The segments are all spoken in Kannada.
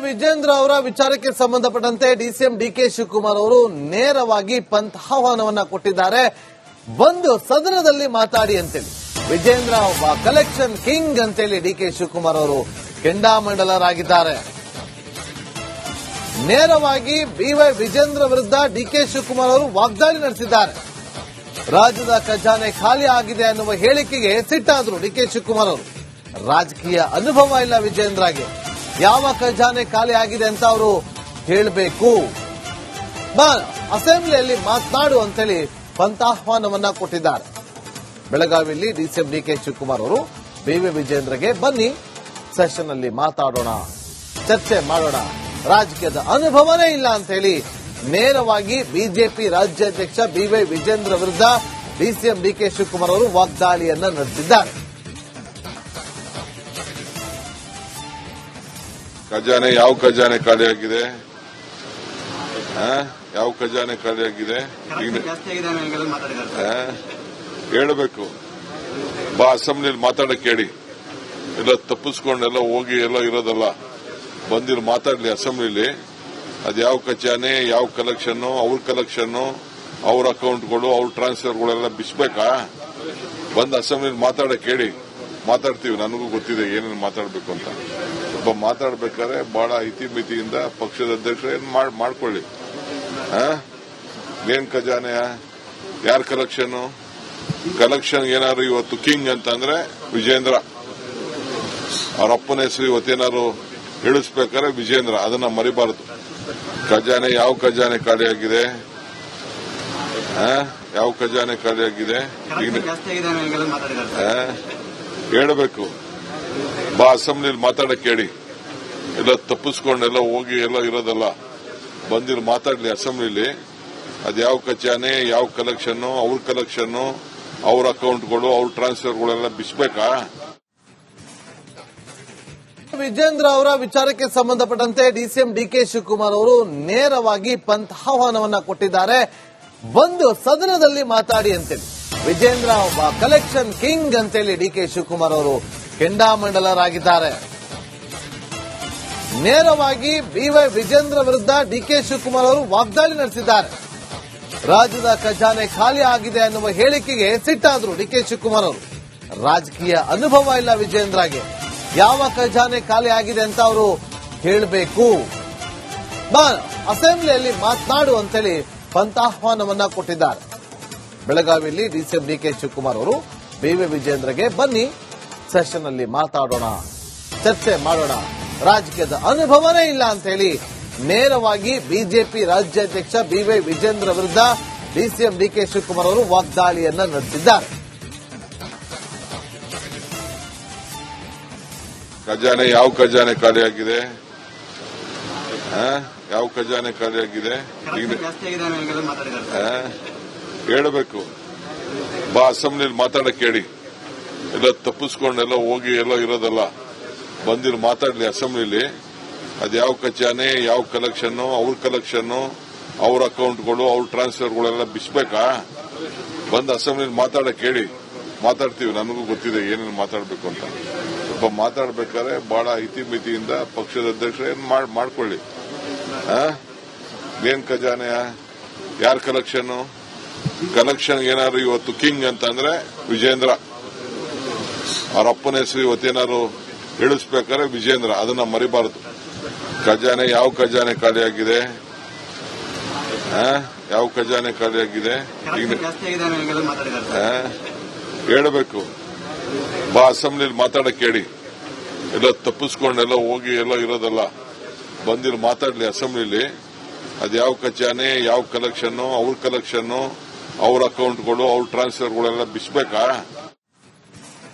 ವಿಜೇಂದ್ರ ಅವರ ವಿಚಾರಕ್ಕೆ ಸಂಬಂಧಪಟ್ಟಂತೆ ಡಿಸಿಎಂ ಡಿಕೆ ಶಿವಕುಮಾರ್ ಅವರು ನೇರವಾಗಿ ಪಂಥಾಹ್ವಾನವನ್ನ ಕೊಟ್ಟಿದ್ದಾರೆ. ಬಂದು ಸದನದಲ್ಲಿ ಮಾತಾಡಿ ಅಂತೇಳಿ. ವಿಜೇಂದ್ರ ಒಬ್ಬ ಕಲೆಕ್ಷನ್ ಕಿಂಗ್ ಅಂತೇಳಿ ಡಿಕೆ ಶಿವಕುಮಾರ್ ಅವರು ಕೆಂಡಾಮಂಡಲರಾಗಿದ್ದಾರೆ. ನೇರವಾಗಿ ಬಿವೈ ವಿಜೇಂದ್ರ ವಿರುದ್ಧ ಡಿಕೆ ಶಿವಕುಮಾರ್ ಅವರು ವಾಗ್ದಾಳಿ ನಡೆಸಿದ್ದಾರೆ. ರಾಜ್ಯದ ಖಜಾನೆ ಖಾಲಿ ಆಗಿದೆ ಅನ್ನುವ ಹೇಳಿಕೆಗೆ ಸಿಟ್ಟಾದ್ರು ಡಿಕೆ ಶಿವಕುಮಾರ್ ಅವರು. ರಾಜಕೀಯ ಅನುಭವ ಇಲ್ಲ ವಿಜೇಂದ್ರಗೆ, ಯಾವ ಖಜಾನೆ ಖಾಲಿ ಆಗಿದೆ ಅಂತ ಅವರು ಹೇಳಬೇಕು, ಅಸೆಂಬ್ಲಿಯಲ್ಲಿ ಮಾತನಾಡು ಅಂತೇಳಿ ಪಂಥಾಹ್ವಾನವನ್ನ ಕೊಟ್ಟಿದ್ದಾರೆ. ಬೆಳಗಾವಿಯಲ್ಲಿ ಡಿಸಿಎಂ ಡಿಕೆ ಶಿವಕುಮಾರ್ ಅವರು ಬಿವೈ ವಿಜೇಂದ್ರಗೆ ಬನ್ನಿ ಸೆಷನ್ ಅಲ್ಲಿ ಮಾತಾಡೋಣ, ಚರ್ಚೆ ಮಾಡೋಣ, ರಾಜಕೀಯದ ಅನುಭವನೇ ಇಲ್ಲ ಅಂತ ಹೇಳಿ ನೇರವಾಗಿ ಬಿಜೆಪಿ ರಾಜ್ಯಾಧ್ಯಕ್ಷ ಬಿವೈ ವಿಜೇಂದ್ರ ವಿರುದ್ಧ ಡಿಸಿಎಂ ಡಿಕೆ ಶಿವಕುಮಾರ್ ಅವರು ವಾಗ್ದಾಳಿಯನ್ನ ನಡೆಸಿದ್ದಾರೆ. ಖಜಾನೆ ಯಾವ ಖಜಾನೆ ಖಾಲಿಯಾಗಿದೆ? ಯಾವ ಖಜಾನೆ ಖಾಲಿಯಾಗಿದೆ ಹೇಳಬೇಕು. ಬಾ ಅಸೆಂಬ್ಲಿಯಲ್ಲಿ ಮಾತಾಡಕ್ಕೆ ಹೇಳಿ. ಎಲ್ಲ ತಪ್ಪಿಸ್ಕೊಂಡೆಲ್ಲ ಹೋಗಿ ಎಲ್ಲ ಇರೋದಲ್ಲ, ಬಂದಿರು ಮಾತಾಡ್ಲಿ ಅಸೆಂಬ್ಲಿಲಿ. ಅದು ಯಾವ ಖಜಾನೆ, ಯಾವ ಕಲೆಕ್ಷನ್, ಅವ್ರ ಕಲೆಕ್ಷನ್, ಅವ್ರ ಅಕೌಂಟ್ಗಳು, ಅವ್ರ ಟ್ರಾನ್ಸ್ಫರ್ಗಳೆಲ್ಲ ಬಿಸ್ಬೇಕಾ? ಬಂದು ಅಸೆಂಬ್ಲಿಲಿ ಮಾತಾಡಕ್ಕೆ ಹೇಳಿ. ಮಾತಾಡ್ತೀವಿ, ನನಗೂ ಗೊತ್ತಿದೆ ಏನೇನು ಮಾತಾಡಬೇಕು ಅಂತ. ಒಬ್ಬ ಮಾತಾಡ್ಬೇಕಾದ್ರೆ ಬಹಳ ಇತಿಮಿತಿಯಿಂದ ಪಕ್ಷದ ಅಧ್ಯಕ್ಷರು ಏನ್ ಮಾಡ್ಕೊಳ್ಳಿ. ಏನ್ ಖಜಾನೆ, ಯಾರ ಕಲೆಕ್ಷನ್ ಏನಾದ್ರು ಇವತ್ತು ಕಿಂಗ್ ಅಂತಂದ್ರೆ ವಿಜೇಂದ್ರ. ಅವ್ರ ಅಪ್ಪನ ಹೆಸರು ಇವತ್ತೇನಾದ್ರು ಇಳಿಸ್ಬೇಕಾದ್ರೆ ವಿಜೇಂದ್ರ, ಅದನ್ನ ಮರಿಬಾರದು. ಖಜಾನೆ ಯಾವ ಖಜಾನೆ ಖಾಲಿಯಾಗಿದೆ? ಯಾವ ಖಜಾನೆ ಖಾಲಿಯಾಗಿದೆ ಹೇಳಬೇಕು. ಬಾ ಅಸೆಂಬ್ಲಿಯಲ್ಲಿ ಮಾತಾಡಕ್ಕೆ ಹೇಳಿ. ಎಲ್ಲ ತಪ್ಪಿಸ್ಕೊಂಡೆಲ್ಲ ಹೋಗಿ ಎಲ್ಲ ಇರೋದಲ್ಲ, ಬಂದಿರು ಮಾತಾಡ್ಲಿ ಅಸೆಂಬ್ಲಿಲಿ. ಅದು ಯಾವ ಖಜಾನೆ, ಯಾವ ಕಲೆಕ್ಷನ್, ಅವ್ರ ಕಲೆಕ್ಷನ್, ಅವ್ರ ಅಕೌಂಟ್ಗಳು, ಅವ್ರ ಟ್ರಾನ್ಸ್ಫರ್ಗಳೆಲ್ಲ ಬಿಸ್ಬೇಕಾ? ವಿಜೇಂದ್ರ ಅವರ ವಿಚಾರಕ್ಕೆ ಸಂಬಂಧಪಟ್ಟಂತೆ ಡಿಸಿಎಂ ಡಿಕೆ ಶಿವಕುಮಾರ್ ಅವರು ನೇರವಾಗಿ ಪಂಥಾಹ್ವಾನವನ್ನ ಕೊಟ್ಟಿದ್ದಾರೆ. ಬಂದು ಸದನದಲ್ಲಿ ಮಾತಾಡಿ ಅಂತೇಳಿ. ವಿಜೇಂದ್ರ ಒಬ್ಬ ಕಲೆಕ್ಷನ್ ಕಿಂಗ್ ಅಂತೇಳಿ ಡಿಕೆ ಶಿವಕುಮಾರ್ ಅವರು ಕೆಂಡಾಮಂಡಲರಾಗಿದ್ದಾರೆ. ನೇರವಾಗಿ ಬಿವೈ ವಿಜೇಂದ್ರ ವಿರುದ್ಧ ಡಿಕೆ ಶಿವಕುಮಾರ್ ಅವರು ವಾಗ್ದಾಳಿ ನಡೆಸಿದ್ದಾರೆ. ರಾಜ್ಯದ ಖಜಾನೆ ಖಾಲಿ ಆಗಿದೆ ಅನ್ನುವ ಹೇಳಿಕೆಗೆ ಸಿಟ್ಟಾದ್ರು ಡಿಕೆ ಶಿವಕುಮಾರ್ ಅವರು. ರಾಜಕೀಯ ಅನುಭವ ಇಲ್ಲ ವಿಜೇಂದ್ರಗೆ, ಯಾವ ಖಜಾನೆ ಖಾಲಿ ಆಗಿದೆ ಅಂತ ಅವರು ಹೇಳಬೇಕು, ಅಸೆಂಬ್ಲಿಯಲ್ಲಿ ಮಾತನಾಡು ಅಂತೇಳಿ ಪಂಥಾಹ್ವಾನವನ್ನ ಕೊಟ್ಟಿದ್ದಾರೆ. ಬೆಳಗಾವಿಯಲ್ಲಿ ಡಿಸಿಎಂ ಡಿಕೆ ಶಿವಕುಮಾರ್ ಅವರು ಬಿವೈ ವಿಜೇಂದ್ರಗೆ ಬನ್ನಿ ಸೆಷನ್ ಅಲ್ಲಿ ಮಾತಾಡೋಣ, ಚರ್ಚೆ ಮಾಡೋಣ, ರಾಜಕೀಯದ ಅನುಭವನೇ ಇಲ್ಲ ಅಂತ ಹೇಳಿ ನೇರವಾಗಿ ಬಿಜೆಪಿ ರಾಜ್ಯಾಧ್ಯಕ್ಷ ಬಿವೈ ವಿಜೇಂದ್ರ ವಿರುದ್ಧ ಡಿಸಿಎಂ ಡಿಕೆ ಶಿವಕುಮಾರ್ ಅವರು ವಾಗ್ದಾಳಿಯನ್ನ ನಡೆಸಿದ್ದಾರೆ. ಖಜಾನೆ ಯಾವ ಖಜಾನೆ ಖಾಲಿಯಾಗಿದೆ? ಯಾವ ಖಜಾನೆ ಖಾಲಿಯಾಗಿದೆ ಹೇಳಬೇಕು. ಬಾ ಅಸೆಂಬ್ಲಿಯಲ್ಲಿ ಮಾತಾಡಕ್ಕೆ ಹೇಳಿ. ಎಲ್ಲ ತಪ್ಪಿಸ್ಕೊಂಡೆಲ್ಲ ಹೋಗಿ ಎಲ್ಲ ಇರೋದಲ್ಲ, ಬಂದಿರು ಮಾತಾಡ್ಲಿ ಅಸೆಂಬ್ಲಿಲಿ. ಅದು ಯಾವ ಖಜಾನೆ, ಯಾವ ಕಲೆಕ್ಷನ್, ಅವ್ರ ಕಲೆಕ್ಷನ್, ಅವ್ರ ಅಕೌಂಟ್ಗಳು, ಅವ್ರ ಟ್ರಾನ್ಸ್ಫರ್ಗಳೆಲ್ಲ ಬಿಸ್ಬೇಕಾ? ಬಂದು ಅಸೆಂಬ್ಲಿಲಿ ಮಾತಾಡಕ್ಕೆ ಹೇಳಿ. ಮಾತಾಡ್ತೀವಿ, ನನಗೂ ಗೊತ್ತಿದೆ ಏನೇನು ಮಾತಾಡಬೇಕು ಅಂತ. ಒಬ್ಬ ಮಾತಾಡ್ಬೇಕಾದ್ರೆ ಬಹಳ ಇತಿಮಿತಿಯಿಂದ ಪಕ್ಷದ ಅಧ್ಯಕ್ಷರು ಏನ್ ಮಾಡ್ಕೊಳ್ಳಿ. ಏನ್ ಖಜಾನೆ, ಯಾರ ಕಲೆಕ್ಷನ್ ಏನಾದ್ರು ಇವತ್ತು ಕಿಂಗ್ ಅಂತಂದ್ರೆ ವಿಜೇಂದ್ರ. ಅವ್ರ ಅಪ್ಪನ ಹೆಸರು ಇವತ್ತೇನಾದ್ರು ಇಳಿಸ್ಬೇಕಾದ್ರೆ ವಿಜೇಂದ್ರ, ಅದನ್ನ ಮರಿಬಾರದು. ಖಜಾನೆ ಯಾವ ಖಜಾನೆ ಖಾಲಿಯಾಗಿದೆ? ಯಾವ ಖಜಾನೆ ಖಾಲಿಯಾಗಿದೆ ಹೇಳಬೇಕು. ಬಾ ಅಸೆಂಬ್ಲಿಯಲ್ಲಿ ಮಾತಾಡಕ್ಕೆ ಹೇಳಿ. ಎಲ್ಲ ತಪ್ಪಿಸ್ಕೊಂಡೆಲ್ಲ ಹೋಗಿ ಎಲ್ಲ ಇರೋದಲ್ಲ, ಬಂದಿರು ಮಾತಾಡ್ಲಿ ಅಸೆಂಬ್ಲಿಲಿ. ಅದು ಯಾವ ಖಜಾನೆ, ಯಾವ ಕಲೆಕ್ಷನ್, ಅವ್ರ ಕಲೆಕ್ಷನ್, ಅವ್ರ ಅಕೌಂಟ್ಗಳು, ಅವ್ರ ಟ್ರಾನ್ಸ್ಫರ್ಗಳೆಲ್ಲ ಬಿಸ್ಬೇಕಾ?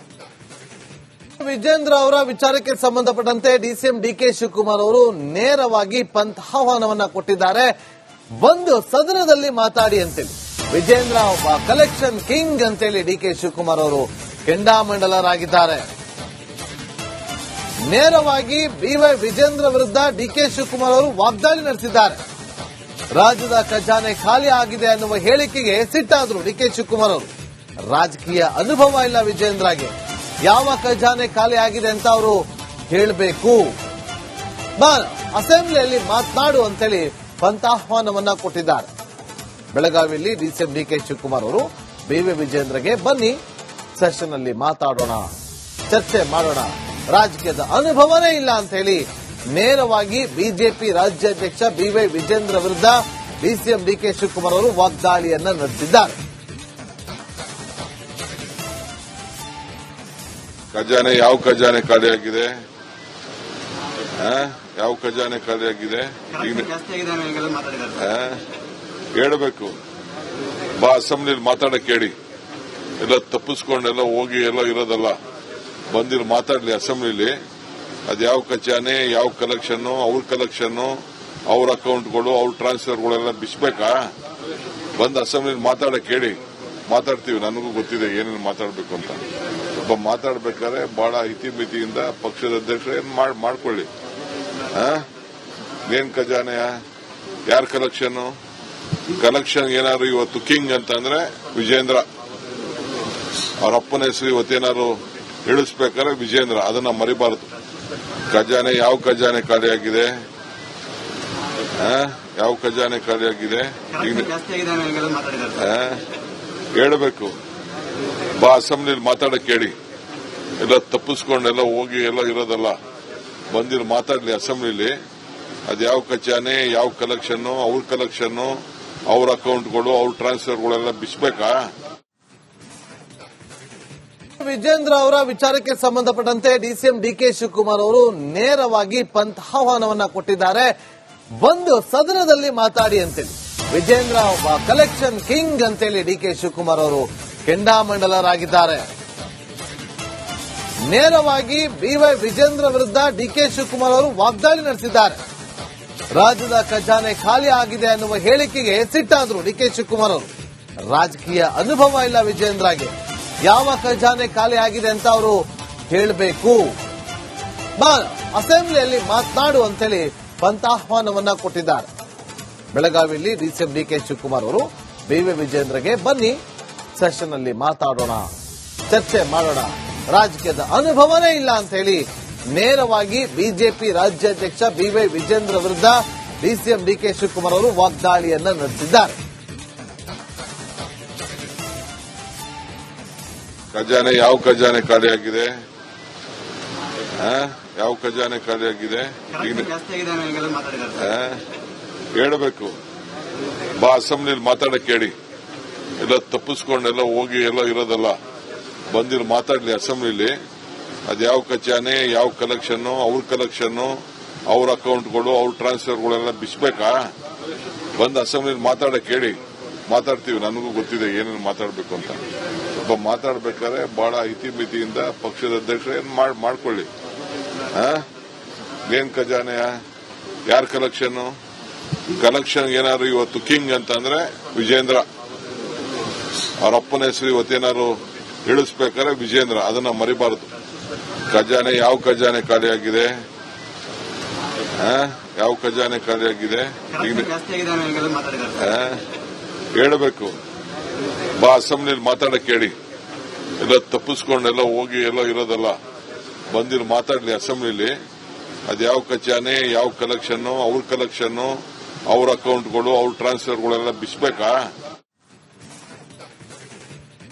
ವಿಜೇಂದ್ರ ಅವರ ವಿಚಾರಕ್ಕೆ ಸಂಬಂಧಪಟ್ಟಂತೆ ಡಿಸಿಎಂ ಡಿಕೆ ಶಿವಕುಮಾರ್ ಅವರು ನೇರವಾಗಿ ಪಂಥಾಹ್ವಾನವನ್ನ ಕೊಟ್ಟಿದ್ದಾರೆ. ಬಂದು ಸದನದಲ್ಲಿ ಮಾತಾಡಿ ಅಂತೇಳಿ. ವಿಜೇಂದ್ರ ಒಬ್ಬ ಕಲೆಕ್ಷನ್ ಕಿಂಗ್ ಅಂತೇಳಿ ಡಿಕೆ ಶಿವಕುಮಾರ್ ಅವರು ಕೆಂಡಾಮಂಡಲರಾಗಿದ್ದಾರೆ. ನೇರವಾಗಿ ಬಿವೈ ವಿಜೇಂದ್ರ ವಿರುದ್ಧ ಡಿಕೆ ಶಿವಕುಮಾರ್ ಅವರು ವಾಗ್ದಾಳಿ ನಡೆಸಿದ್ದಾರೆ. ರಾಜ್ಯದ ಖಜಾನೆ ಖಾಲಿ ಆಗಿದೆ ಅನ್ನುವ ಹೇಳಿಕೆಗೆ ಸಿಟ್ಟಾದ್ರು ಡಿಕೆ ಶಿವಕುಮಾರ್ ಅವರು. ರಾಜಕೀಯ ಅನುಭವ ಇಲ್ಲ ವಿಜೇಂದ್ರಗೆ, ಯಾವ ಖಜಾನೆ ಖಾಲಿ ಆಗಿದೆ ಅಂತ ಅವರು ಹೇಳಬೇಕು, ಅಸೆಂಬ್ಲಿಯಲ್ಲಿ ಮಾತನಾಡು ಅಂತೇಳಿ ಪಂಥಾಹ್ವಾನವನ್ನ ಕೊಟ್ಟಿದ್ದಾರೆ. ಬೆಳಗಾವಿಯಲ್ಲಿ ಡಿಸಿಎಂ ಡಿಕೆ ಶಿವಕುಮಾರ್ ಅವರು ಬಿವೈ ವಿಜೇಂದ್ರಗೆ ಬನ್ನಿ ಸೆಷನ್ ಅಲ್ಲಿ ಮಾತಾಡೋಣ, ಚರ್ಚೆ ಮಾಡೋಣ, ರಾಜಕೀಯದ ಅನುಭವನೇ ಇಲ್ಲ ಅಂತ ಹೇಳಿ ನೇರವಾಗಿ ಬಿಜೆಪಿ ರಾಜ್ಯಾಧ್ಯಕ್ಷ ಬಿವೈ ವಿಜೇಂದ್ರ ವಿರುದ್ಧ ಡಿಸಿಎಂ ಡಿಕೆ ಶಿವಕುಮಾರ್ ಅವರು ವಾಗ್ದಾಳಿಯನ್ನ ನಡೆಸಿದ್ದಾರೆ. ಖಜಾನೆ ಯಾವ ಖಜಾನೆ ಖಾಲಿಯಾಗಿದೆ? ಯಾವ ಖಜಾನೆ ಖಾಲಿಯಾಗಿದೆ? ಹೇಳಬೇಕು. ಬಾ ಅಸೆಂಬ್ಲಿಲಿ ಮಾತಾಡಕ್ ಹೇಳಿ. ಎಲ್ಲ ತಪ್ಪಿಸ್ಕೊಂಡೆಲ್ಲ ಹೋಗಿ ಎಲ್ಲ ಇರೋದಲ್ಲ, ಬಂದಿರು ಮಾತಾಡ್ಲಿ ಅಸೆಂಬ್ಲಿಲಿ. ಅದ್ಯಾವ ಖಜಾನೆ, ಯಾವ ಕಲೆಕ್ಷನ್, ಅವ್ರ ಕಲೆಕ್ಷನ್, ಅವ್ರ ಅಕೌಂಟ್ಗಳು, ಅವ್ರ ಟ್ರಾನ್ಸ್ಫರ್ಗಳೆಲ್ಲ ಬಿಸ್ಬೇಕಾ? ಬಂದು ಅಸೆಂಬ್ಲಿಲಿ ಮಾತಾಡಕ್ ಹೇಳಿ. ಮಾತಾಡ್ತೀವಿ, ನನಗೂ ಗೊತ್ತಿದೆ ಏನೇನು ಮಾತಾಡಬೇಕು ಅಂತ. ಒಬ್ಬ ಮಾತಾಡ್ಬೇಕಾದ್ರೆ ಬಹಳ ಇತಿಮಿತಿಯಿಂದ ಪಕ್ಷದ ಅಧ್ಯಕ್ಷರು ಏನ್ ಮಾಡ್ಕೊಳ್ಳಿ. ಏನ್ ಖಜಾನೆಯ, ಯಾರ ಕಲೆಕ್ಷನ್ ಏನಾದ್ರು ಇವತ್ತು ಕಿಂಗ್ ಅಂತಂದ್ರೆ ವಿಜೇಂದ್ರ, ಅವ್ರ ಅಪ್ಪನ ಹೆಸರು ಇವತ್ತೇನಾದ್ರು ಇಳಿಸ್ಬೇಕಾದ್ರೆ ವಿಜೇಂದ್ರ, ಅದನ್ನ ಮರಿಬಾರದು. ಖಜಾನೆ ಯಾವ ಖಜಾನೆ ಖಾಲಿಯಾಗಿದೆ? ಯಾವ ಖಜಾನೆ ಖಾಲಿಯಾಗಿದೆ? ಹೇಳಬೇಕು. ಬಾ ಅಸೆಂಬ್ಲಿಲಿ ಮಾತಾಡಕ್ ಹೇಳಿ. ಎಲ್ಲ ತಪ್ಪಿಸ್ಕೊಂಡೆಲ್ಲ ಹೋಗಿ ಎಲ್ಲ ಇರೋದಲ್ಲ, ಬಂದಿರು ಮಾತಾಡ್ಲಿ ಅಸೆಂಬ್ಲಿಲಿ. ಅದ್ಯಾವ ಖಜಾನೆ, ಯಾವ ಕಲೆಕ್ಷನ್, ಅವ್ರ ಕಲೆಕ್ಷನ್, ಅವ್ರ ಅಕೌಂಟ್ಗಳು, ಅವ್ರ ಟ್ರಾನ್ಸ್ಫರ್ಗಳೆಲ್ಲ ಬಿಸ್ಬೇಕಾ? ವಿಜೇಂದ್ರ ಅವರ ವಿಚಾರಕ್ಕೆ ಸಂಬಂಧಪಟ್ಟಂತೆ ಡಿಸಿಎಂ ಡಿಕೆ ಶಿವಕುಮಾರ್ ಅವರು ನೇರವಾಗಿ ಪಂಥಾಹ್ವಾನವನ್ನ ಕೊಟ್ಟಿದ್ದಾರೆ. ಬಂದು ಸದನದಲ್ಲಿ ಮಾತಾಡಿ ಅಂತೇಳಿ. ವಿಜೇಂದ್ರ ಒಬ್ಬ ಕಲೆಕ್ಷನ್ ಕಿಂಗ್ ಅಂತೇಳಿ ಡಿಕೆ ಶಿವಕುಮಾರ್ ಅವರು ಕೆಂಡಾಮಂಡಲರಾಗಿದ್ದಾರೆ. ನೇರವಾಗಿ ಬಿವೈ ವಿಜೇಂದ್ರ ವಿರುದ್ಧ ಡಿಕೆ ಶಿವಕುಮಾರ್ ಅವರು ವಾಗ್ದಾಳಿ ನಡೆಸಿದ್ದಾರೆ. ರಾಜ್ಯದ ಖಜಾನೆ ಖಾಲಿ ಆಗಿದೆ ಅನ್ನುವ ಹೇಳಿಕೆಗೆ ಸಿಟ್ಟಾದ್ರು ಡಿಕೆ ಶಿವಕುಮಾರ್ ಅವರು. ರಾಜಕೀಯ ಅನುಭವ ಇಲ್ಲ ವಿಜೇಂದ್ರಗೆ, ಯಾವ ಖಜಾನೆ ಖಾಲಿ ಆಗಿದೆ ಅಂತ ಅವರು ಹೇಳಬೇಕು. ಅಸೆಂಬ್ಲಿಯಲ್ಲಿ ಮಾತನಾಡು ಅಂತೇಳಿ ಪಂಥಾಹ್ವಾನವನ್ನ ಕೊಟ್ಟಿದ್ದಾರೆ. ಬೆಳಗಾವಿಯಲ್ಲಿ ಡಿಸಿಎಂ ಡಿಕೆ ಶಿವಕುಮಾರ್ ಅವರು ಬಿವೈ ವಿಜೇಂದ್ರಗೆ ಬನ್ನಿ ಸೆಷನ್ ಅಲ್ಲಿ ಮಾತಾಡೋಣ, ಚರ್ಚೆ ಮಾಡೋಣ, ರಾಜಕೀಯದ ಅನುಭವನೇ ಇಲ್ಲ ಅಂತ ಹೇಳಿ ನೇರವಾಗಿ ಬಿಜೆಪಿ ರಾಜ್ಯಾಧ್ಯಕ್ಷ ಬಿವೈ ವಿಜೇಂದ್ರ ವಿರುದ್ಧ ಡಿಸಿಎಂ ಡಿಕೆ ಶಿವಕುಮಾರ್ ಅವರು ವಾಗ್ದಾಳಿಯನ್ನ ನಡೆಸಿದ್ದಾರೆ. ಖಜಾನೆ ಯಾವ ಖಜಾನೆ ಖಾಲಿಯಾಗಿದೆ? ಯಾವ ಖಜಾನೆ ಖಾಲಿಯಾಗಿದೆ? ಹೇಳಬೇಕು. ಬಾ ಅಸೆಂಬ್ಲಿಲಿ ಮಾತಾಡಕ್ ಹೇಳಿ. ಎಲ್ಲ ತಪ್ಪಿಸ್ಕೊಂಡೆಲ್ಲ ಹೋಗಿ ಎಲ್ಲ ಇರೋದಲ್ಲ, ಬಂದಿರು ಮಾತಾಡ್ಲಿ ಅಸೆಂಬ್ಲಿಲಿ. ಅದ್ಯಾವ ಖಜಾನೆ, ಯಾವ ಕಲೆಕ್ಷನ್, ಅವ್ರ ಕಲೆಕ್ಷನ್, ಅವ್ರ ಅಕೌಂಟ್ಗಳು, ಅವ್ರ ಟ್ರಾನ್ಸ್ಫರ್ಗಳೆಲ್ಲ ಬಿಸ್ಬೇಕಾ? ಬಂದು ಅಸೆಂಬ್ಲಿಲಿ ಮಾತಾಡಕ್ ಹೇಳಿ. ಮಾತಾಡ್ತೀವಿ, ನನಗೂ ಗೊತ್ತಿದೆ ಏನೇನು ಮಾತಾಡಬೇಕು ಅಂತ. ಒಬ್ಬ ಮಾತಾಡ್ಬೇಕಾದ್ರೆ ಬಹಳ ಇತಿಮಿತಿಯಿಂದ ಪಕ್ಷದ ಅಧ್ಯಕ್ಷರು ಏನ್ ಮಾಡ್ಕೊಳ್ಳಿ. ಏನ್ ಖಜಾನೆಯ, ಯಾರ ಕಲೆಕ್ಷನ್ ಏನಾದ್ರು ಇವತ್ತು ಕಿಂಗ್ ಅಂತಂದ್ರೆ ವಿಜೇಂದ್ರ, ಅವ್ರ ಅಪ್ಪನ ಹೆಸರು ಇವತ್ತೇನಾದ್ರು ಇಳಿಸ್ಬೇಕಾದ್ರೆ ವಿಜೇಂದ್ರ, ಅದನ್ನ ಮರಿಬಾರದು. ಖಜಾನೆ ಯಾವ ಖಜಾನೆ ಖಾಲಿಯಾಗಿದೆ? ಯಾವ ಖಜಾನೆ ಖಾಲಿಯಾಗಿದೆ? ಹೇಳಬೇಕು. ಬಾ ಅಸೆಂಬ್ಲಿಲಿ ಮಾತಾಡಕ್ ಹೇಳಿ. ಎಲ್ಲ ತಪ್ಪಿಸ್ಕೊಂಡೆಲ್ಲ ಹೋಗಿ ಎಲ್ಲ ಇರೋದಲ್ಲ, ಬಂದಿರು ಮಾತಾಡ್ಲಿ ಅಸೆಂಬ್ಲಿಲಿ. ಅದ್ಯಾವ ಖಜಾನೆ, ಯಾವ ಕಲೆಕ್ಷನ್, ಅವ್ರ ಕಲೆಕ್ಷನ್, ಅವ್ರ ಅಕೌಂಟ್ಗಳು, ಅವ್ರ ಟ್ರಾನ್ಸ್ಫರ್ಗಳೆಲ್ಲ ಬಿಸ್ಬೇಕಾ?